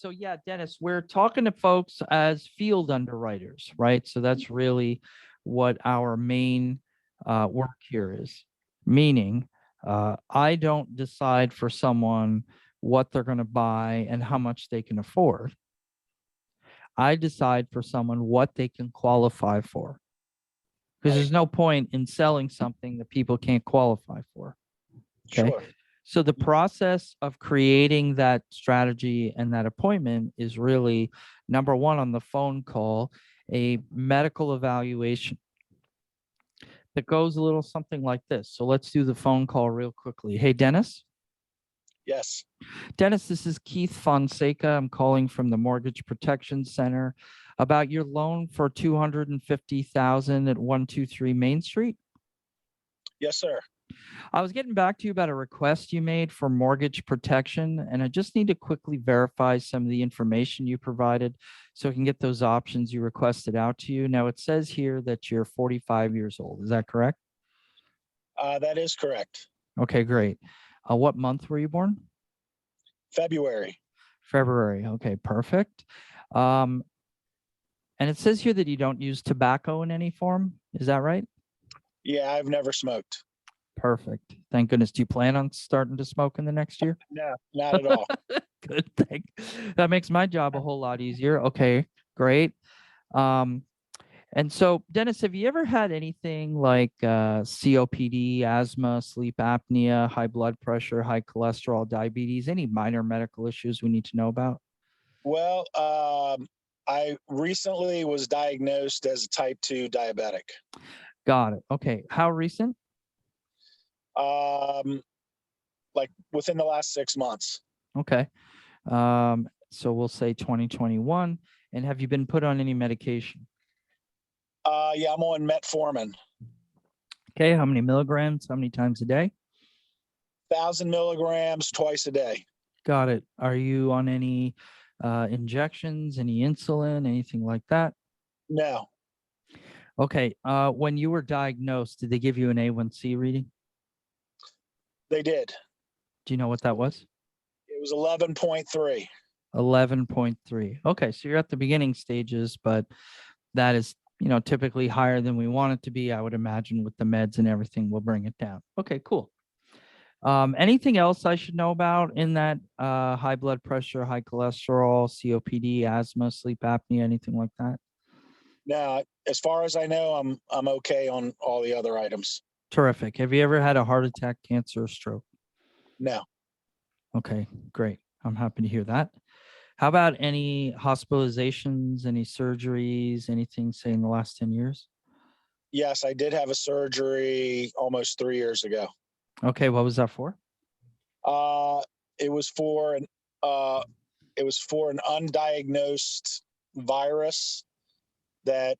So yeah, Dennis, we're talking to folks as field underwriters, right? So that's really what our main work here is. Meaning, I don't decide for someone what they're going to buy and how much they can afford. I decide for someone what they can qualify for. Because Right. there's no point in selling something that people can't qualify for. Okay. Sure. So the process of creating that strategy and that appointment is really number one on the phone call, a medical evaluation that goes a little something like this. So let's do the phone call real quickly. Hey, Dennis. Yes. Dennis, this is Keith Fonseca. I'm calling from the Mortgage Protection Center about your loan for $250,000 at 123 Main Street. Yes, sir. I was getting back to you about a request you made for mortgage protection, and I just need to quickly verify some of the information you provided so I can get those options you requested out to you. Now, it says here that you're 45 years old. Is that correct? That is correct. Okay, great. What month were you born? February. February. Okay, perfect. And it says here that you don't use tobacco in any form. Is that right? Yeah, I've never smoked. Perfect. Thank goodness. Do you plan on starting to smoke in the next year? No, not at all. Good thing. That makes my job a whole lot easier. Okay, great. Um, and so, Dennis, have you ever had anything like COPD, asthma, sleep apnea, high blood pressure, high cholesterol, diabetes, any minor medical issues we need to know about? Well, I recently was diagnosed as a type 2 diabetic. Got it. Okay. How recent? Um, like within the last 6 months. Okay. So we'll say 2021. And have you been put on any medication? Yeah, I'm on metformin. Okay. How many milligrams? How many times a day? 1,000 milligrams twice a day. Got it. Are you on any injections, any insulin, anything like that? No, Okay. When you were diagnosed, did they give you an A1C reading? they did. Do you know what that was? It was 11.3. 11.3. Okay. So you're at the beginning stages, but that is, typically higher than we want it to be. I would imagine with the meds and everything, we'll bring it down. Okay, cool. Anything else I should know about in that high blood pressure, high cholesterol, COPD, asthma, sleep apnea, anything like that? Now, as far as I know, I'm okay on all the other items. Terrific. Have you ever had a heart attack, cancer, or stroke? No, Okay, great. I'm happy to hear that. How about any hospitalizations, any surgeries, anything, say, in the last 10 years? yes, I did have a surgery almost 3 years ago. Okay, what was that for? Uh, it was for an uh, it was for an undiagnosed virus that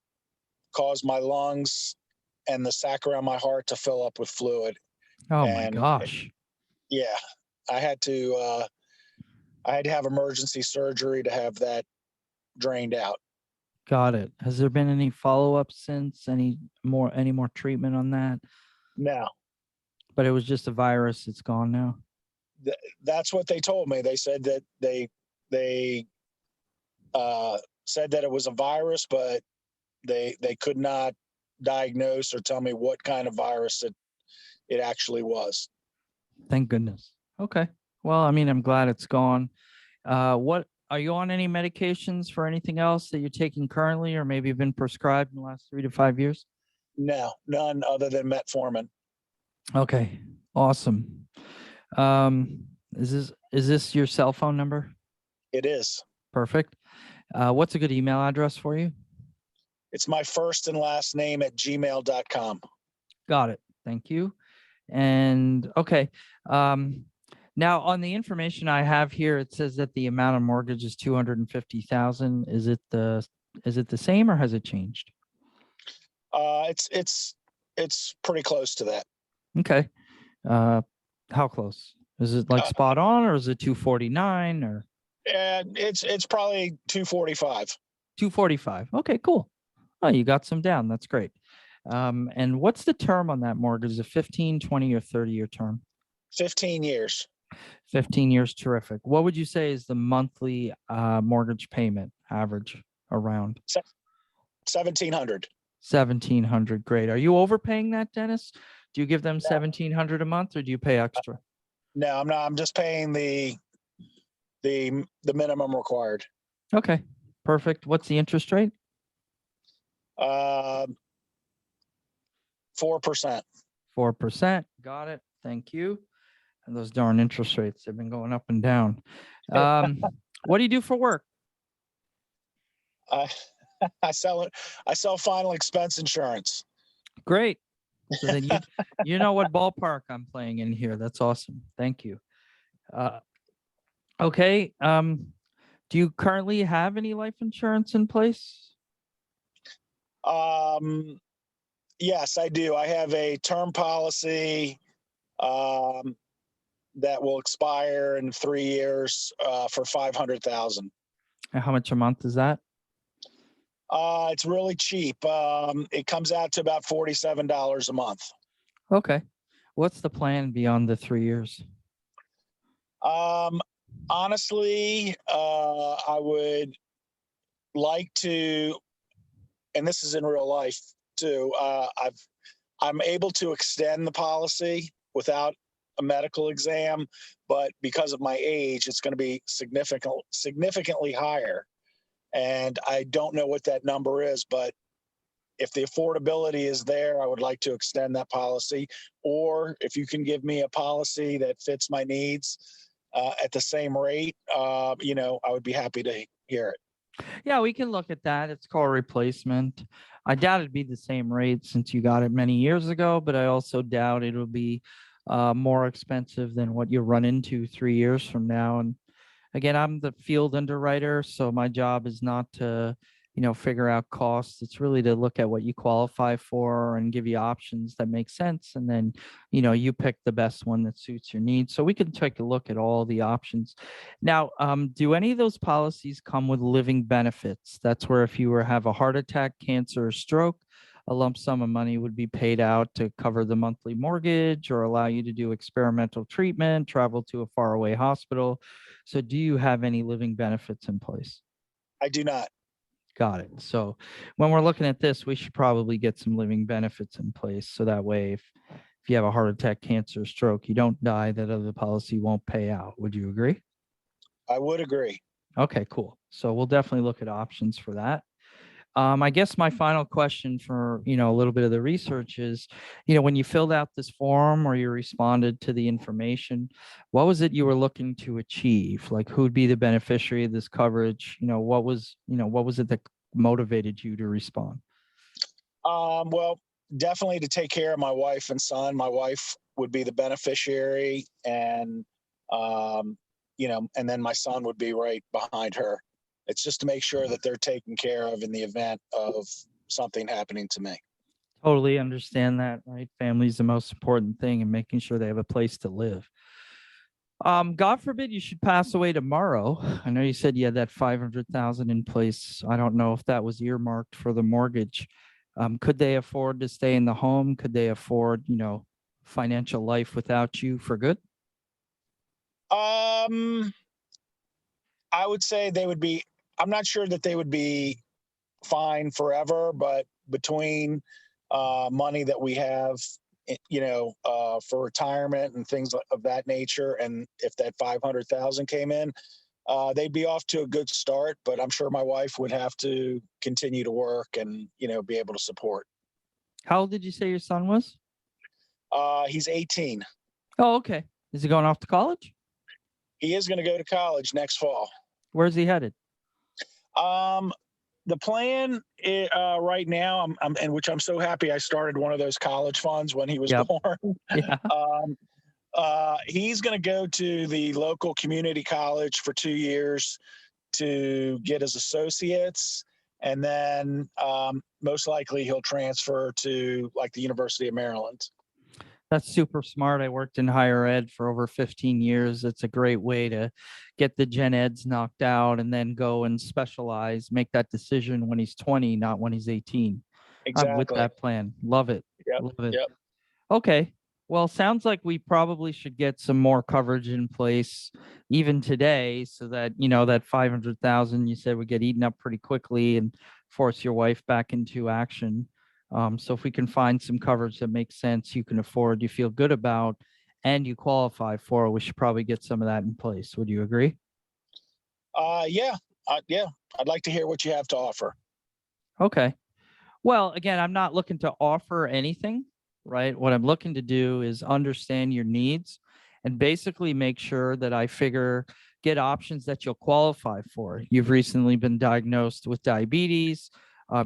caused my lungs and the sac around my heart to fill up with fluid. Oh my And gosh. yeah, I had to have emergency surgery to have that drained out. Got it. Has there been any follow-up since? Any more treatment on that? Now, But it was just a virus. It's gone now. that's what they told me. They said that they said that it was a virus, but they could not diagnose or tell me what kind of virus it actually was. Thank goodness. Okay. Well, I mean, I'm glad it's gone. What are you on any medications for anything else that you're taking currently, or maybe have been prescribed in the last 3 to 5 years? No, none other than metformin. Okay. Awesome. Is this your cell phone number? It is. Perfect. What's a good email address for you? It's my first and last name at gmail.com. Got it. Thank you. And okay. Now on the information I have here, it says that the amount of mortgage is 250,000. Is it the same or has it changed? It's pretty close to that. Okay. How close? Is it like Uh, spot on or is it 249 or and it's probably 245. 245? Okay, cool. Oh, you got some down. That's great. And what's the term on that mortgage? Is it 15, 20, or 30-year term? 15 years. 15 years, terrific. What would you say is the monthly mortgage payment average around? 1,700. 1,700. Great. Are you overpaying that, Dennis? Do you give them 1,700 a month or do you pay extra? No, I'm not. I'm just paying the minimum required. Okay, perfect. What's the interest rate? 4%. 4%. Got it. Thank you. And those darn interest rates have been going up and down. What do you do for work? I I sell final expense insurance. Great. So then you know what ballpark I'm playing in here. That's awesome. Thank you. Okay. Do you currently have any life insurance in place? Yes, I do. I have a term policy that will expire in 3 years for 500,000. And how much a month is that? It's really cheap. It comes out to about $47 a month. Okay. What's the plan beyond the 3 years? Honestly, I would like to, and this is in real life too. I'm able to extend the policy without a medical exam, but because of my age, it's going to be significantly higher. And I don't know what that number is, but if the affordability is there, I would like to extend that policy. Or if you can give me a policy that fits my needs at the same rate, I would be happy to hear it. Yeah, we can look at that. It's called replacement. I doubt it'd be the same rate since you got it many years ago, but I also doubt it'll be more expensive than what you run into 3 years from now. And again, I'm the field underwriter, so my job is not to, figure out costs. It's really to look at what you qualify for and give you options that make sense. And then, you pick the best one that suits your needs. So we can take a look at all the options. Now, do any of those policies come with living benefits? That's where if you were have a heart attack, cancer, or stroke, a lump sum of money would be paid out to cover the monthly mortgage or allow you to do experimental treatment, travel to a faraway hospital. So do you have any living benefits in place? I do not. Got it. So when we're looking at this, we should probably get some living benefits in place. So that way, if you have a heart attack, cancer, stroke, you don't die, that other policy won't pay out. Would you agree? I would agree. Okay, cool. So we'll definitely look at options for that. I guess my final question for, a little bit of the research is, when you filled out this form or you responded to the information, what was it you were looking to achieve? Like who'd be the beneficiary of this coverage? What was it that motivated you to respond? Well, definitely to take care of my wife and son. My wife would be the beneficiary and, and then my son would be right behind her. It's just to make sure that they're taken care of in the event of something happening to me. Totally understand that, right? Family's the most important thing and making sure they have a place to live. God forbid you should pass away tomorrow. I know you said you had that 500,000 in place. I don't know if that was earmarked for the mortgage. Could they afford to stay in the home? Could they afford, financial life without you for good? I would say they would be. I'm not sure that they would be fine forever, but between money that we have, for retirement and things of that nature, and if that 500,000 came in, they'd be off to a good start. But I'm sure my wife would have to continue to work and be able to support. How old did you say your son was? He's 18. Oh, okay. Is he going off to college? He is going to go to college next fall. Where's he headed? The plan right now, and which I'm so happy I started one of those college funds when he was born. Yeah. He's going to go to the local community college for 2 years to get his associates, and then most likely he'll transfer to like the University of Maryland. That's super smart. I worked in higher ed for over 15 years. It's a great way to get the gen eds knocked out and then go and specialize, make that decision when he's 20, not when he's 18. Exactly. I'm with that plan. Love it. Yep. Love it. Yep. Okay. Well, sounds like we probably should get some more coverage in place even today so that, that 500,000 you said would get eaten up pretty quickly and force your wife back into action. So if we can find some coverage that makes sense, you can afford, you feel good about, and you qualify for, we should probably get some of that in place. Would you agree? Yeah, yeah. I'd like to hear what you have to offer. Okay. Well, again, I'm not looking to offer anything, right? What I'm looking to do is understand your needs and basically make sure that get options that you'll qualify for. You've recently been diagnosed with diabetes.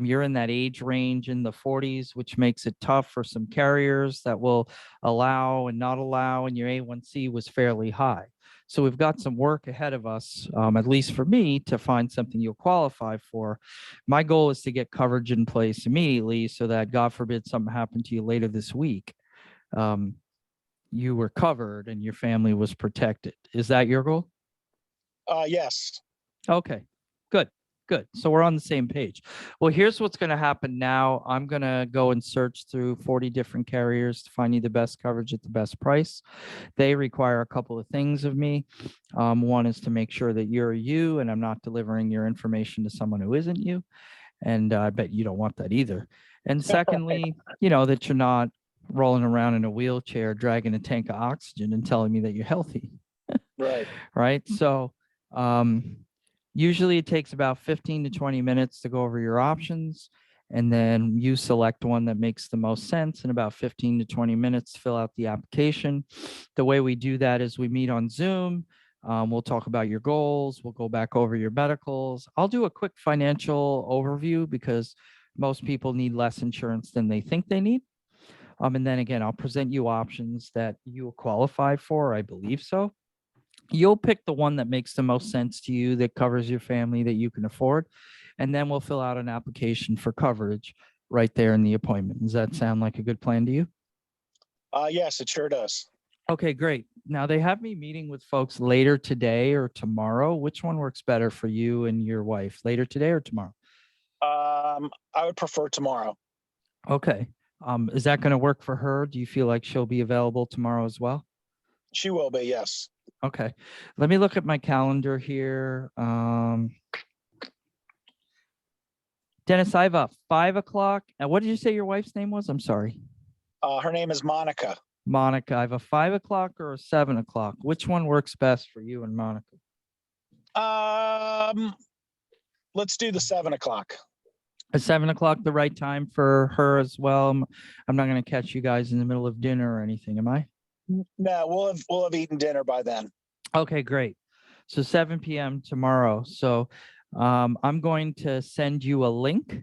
You're in that age range in the 40s, which makes it tough for some carriers that will allow and not allow, and your A1C was fairly high. So we've got some work ahead of us, at least for me, to find something you'll qualify for. My goal is to get coverage in place immediately so that, God forbid, something happened to you later this week. Um, you were covered and your family was protected. Is that your goal? Yes. Okay, good, good. So we're on the same page. Well, here's what's going to happen now. I'm going to go and search through 40 different carriers to find you the best coverage at the best price. They require a couple of things of me. One is to make sure that you're you and I'm not delivering your information to someone who isn't you. And I bet you don't want that either. And secondly, that you're not rolling around in a wheelchair, dragging a tank of oxygen and telling me that you're healthy. Right. Right. So usually it takes about 15 to 20 minutes to go over your options. And then you select one that makes the most sense in about 15 to 20 minutes to fill out the application. The way we do that is we meet on Zoom. We'll talk about your goals. We'll go back over your medicals. I'll do a quick financial overview because most people need less insurance than they think they need. And then again, I'll present you options that you qualify for. I believe so. You'll pick the one that makes the most sense to you, that covers your family, that you can afford. And then we'll fill out an application for coverage right there in the appointment. Does that sound like a good plan to you? Yes, it sure does. Okay, great. Now they have me meeting with folks later today or tomorrow. Which one works better for you and your wife, later today or tomorrow? I would prefer tomorrow. Okay. Is that going to work for her? Do you feel like she'll be available tomorrow as well? She will be, yes. Okay. Let me look at my calendar here. Dennis, I have a 5 o'clock. What did you say your wife's name was? I'm sorry. Her name is Monica. Monica. I have a 5 o'clock or a 7 o'clock. Which one works best for you and Monica? Let's do the 7 o'clock. Is 7 o'clock the right time for her as well? I'm not going to catch you guys in the middle of dinner or anything, am I? No, we'll have eaten dinner by then. Okay, great. So 7 p.m. tomorrow. So I'm going to send you a link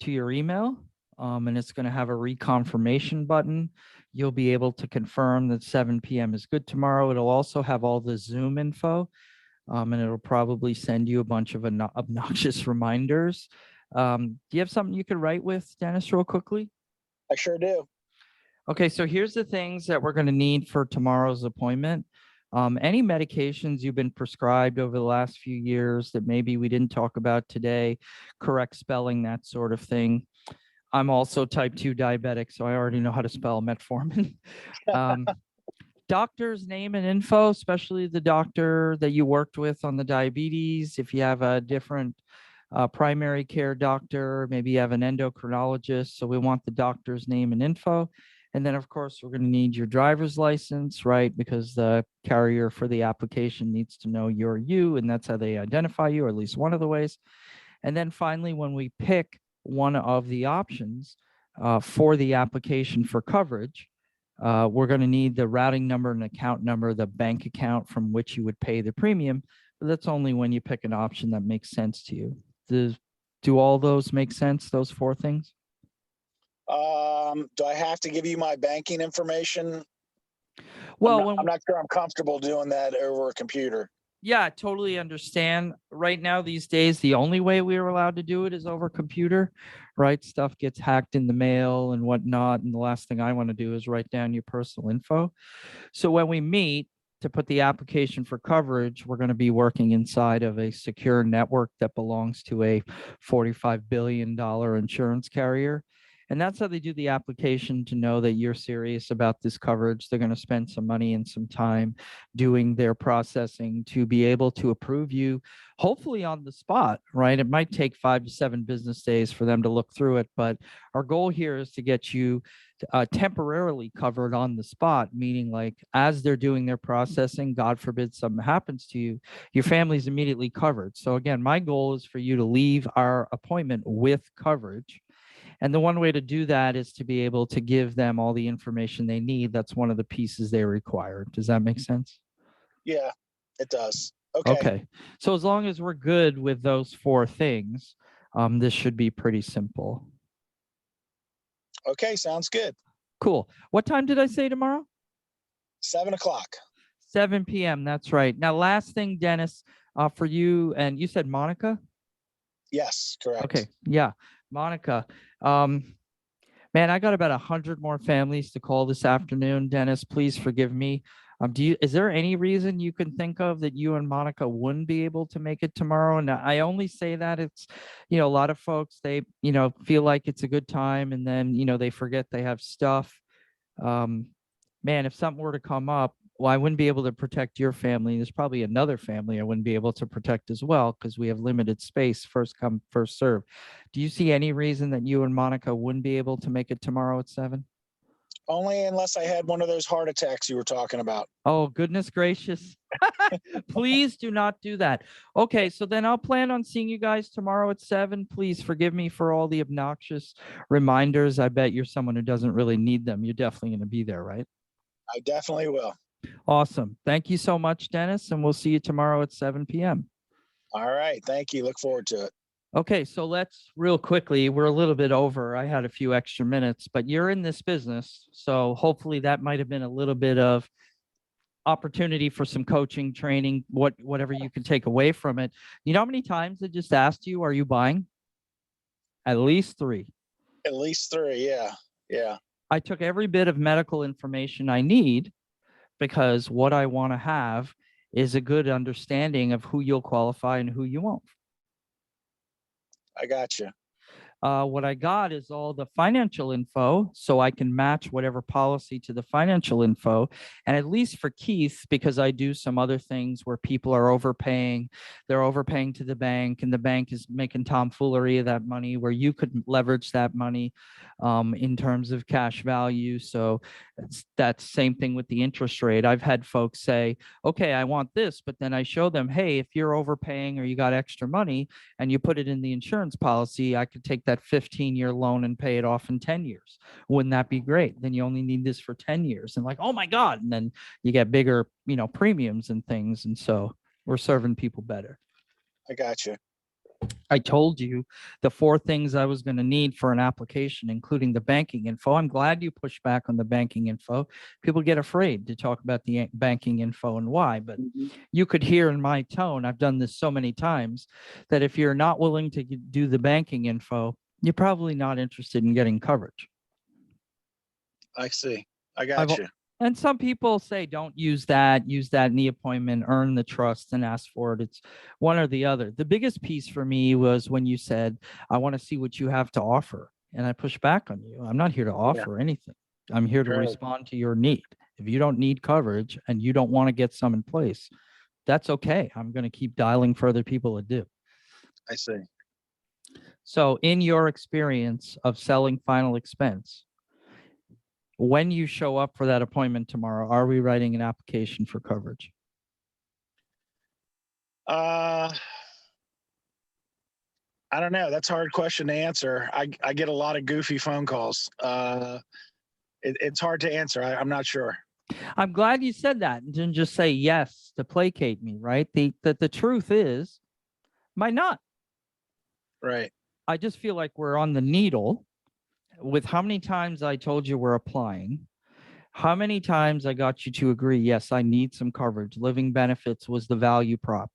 to your email, and it's going to have a reconfirmation button. You'll be able to confirm that 7 p.m. is good tomorrow. It'll also have all the Zoom info, and it'll probably send you a bunch of obnoxious reminders. Do you have something you could write with, Dennis, real quickly? I sure do. Okay, so here's the things that we're going to need for tomorrow's appointment. Any medications you've been prescribed over the last few years that maybe we didn't talk about today, correct spelling, that sort of thing. I'm also type 2 diabetic, so I already know how to spell metformin. Doctor's name and info, especially the doctor that you worked with on the diabetes. If you have a different primary care doctor, maybe you have an endocrinologist. So we want the doctor's name and info. And then, of course, we're going to need your driver's license, right? Because the carrier for the application needs to know you're you, and that's how they identify you, or at least one of the ways. And then finally, when we pick one of the options for the application for coverage, we're going to need the routing number and account number, the bank account from which you would pay the premium. But that's only when you pick an option that makes sense to you. Do all those make sense, those four things? Do I have to give you my banking information? Well, I'm not sure I'm comfortable doing that over a computer. Yeah, I totally understand. Right now, these days, the only way we are allowed to do it is over computer, right? Stuff gets hacked in the mail and whatnot. And the last thing I want to do is write down your personal info. So when we meet to put the application for coverage, we're going to be working inside of a secure network that belongs to a $45 billion insurance carrier. And that's how they do the application to know that you're serious about this coverage. They're going to spend some money and some time doing their processing to be able to approve you, hopefully on the spot, right? It might take 5 to 7 business days for them to look through it, but our goal here is to get you temporarily covered on the spot, meaning like as they're doing their processing, God forbid something happens to you, your family's immediately covered. So again, my goal is for you to leave our appointment with coverage. And the one way to do that is to be able to give them all the information they need. That's one of the pieces they require. Does that make sense? Yeah, it does. Okay. Okay. So as long as we're good with those 4 things, this should be pretty simple. Okay. Sounds good. Cool. What time did I say tomorrow? 7 o'clock. 7 p.m. That's right. Now, last thing, Dennis, for you, and you said Monica? Yes, correct. Okay. Yeah. Monica. Man, I got about 100 more families to call this afternoon. Dennis, please forgive me. Is there any reason you can think of that you and Monica wouldn't be able to make it tomorrow? And I only say that it's, a lot of folks, they, feel like it's a good time and then, they forget they have stuff. Man, if something were to come up, well, I wouldn't be able to protect your family. There's probably another family I wouldn't be able to protect as well because we have limited space, first come, first serve. Do you see any reason that you and Monica wouldn't be able to make it tomorrow at 7? Only unless I had one of those heart attacks you were talking about. Oh, goodness gracious. Please do not do that. Okay, so then I'll plan on seeing you guys tomorrow at 7. Please forgive me for all the obnoxious reminders. I bet you're someone who doesn't really need them. You're definitely going to be there, right? I definitely will. Awesome. Thank you so much, Dennis, and we'll see you tomorrow at 7 p.m. All right. Thank you. Look forward to it. Okay, so let's real quickly, we're a little bit over. I had a few extra minutes, but you're in this business. So hopefully that might have been a little bit of opportunity for some coaching, training, whatever you can take away from it. You know how many times I just asked you, are you buying? At least 3. At least 3. Yeah. Yeah. I took every bit of medical information I need because what I want to have is a good understanding of who you'll qualify and who you won't. I got you. What I got is all the financial info so I can match whatever policy to the financial info. And at least for Keith, because I do some other things where people are overpaying, they're overpaying to the bank and the bank is making tomfoolery of that money where you could leverage that money in terms of cash value. So that's same thing with the interest rate. I've had folks say, okay, I want this, but then I show them, hey, if you're overpaying or you got extra money and you put it in the insurance policy, I could take that 15-year loan and pay it off in 10 years. Wouldn't that be great? Then you only need this for 10 years. And like, oh my God. And then you get bigger, premiums and things. And so we're serving people better. I got you. I told you the 4 things I was going to need for an application, including the banking info. I'm glad you pushed back on the banking info. People get afraid to talk about the banking info and why, but you could hear in my tone, I've done this so many times, that if you're not willing to do the banking info, you're probably not interested in getting coverage. I see. I got you. And some people say, don't use that in the appointment, earn the trust and ask for it. It's one or the other. The biggest piece for me was when you said, I want to see what you have to offer. And I pushed back on you. I'm not here to offer anything. I'm here to respond to your need. If you don't need coverage and you don't want to get some in place, that's okay. I'm going to keep dialing for other people that do. I see. So in your experience of selling final expense, when you show up for that appointment tomorrow, are we writing an application for coverage? I don't know. That's a hard question to answer. I get a lot of goofy phone calls. It's hard to answer. I'm not sure. I'm glad you said that and didn't just say yes to placate me, right? The truth is, might not. Right. I just feel like we're on the needle with how many times I told you we're applying, how many times I got you to agree, yes, I need some coverage. Living benefits was the value prop,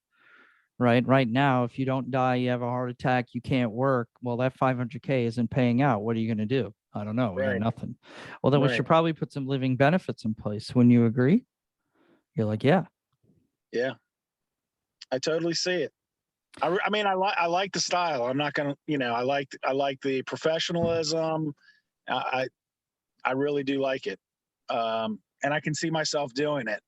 right? Right now, if you don't die, you have a heart attack, you can't work, well, that 500K isn't paying out. What are you going to do? I don't know. We got nothing. Well, then we should probably put some living benefits in place. Wouldn't you agree? You're like, yeah. Yeah. I totally see it. I mean, I like the style. I'm not going to, I like the professionalism. I really do like it. And I can see myself doing it.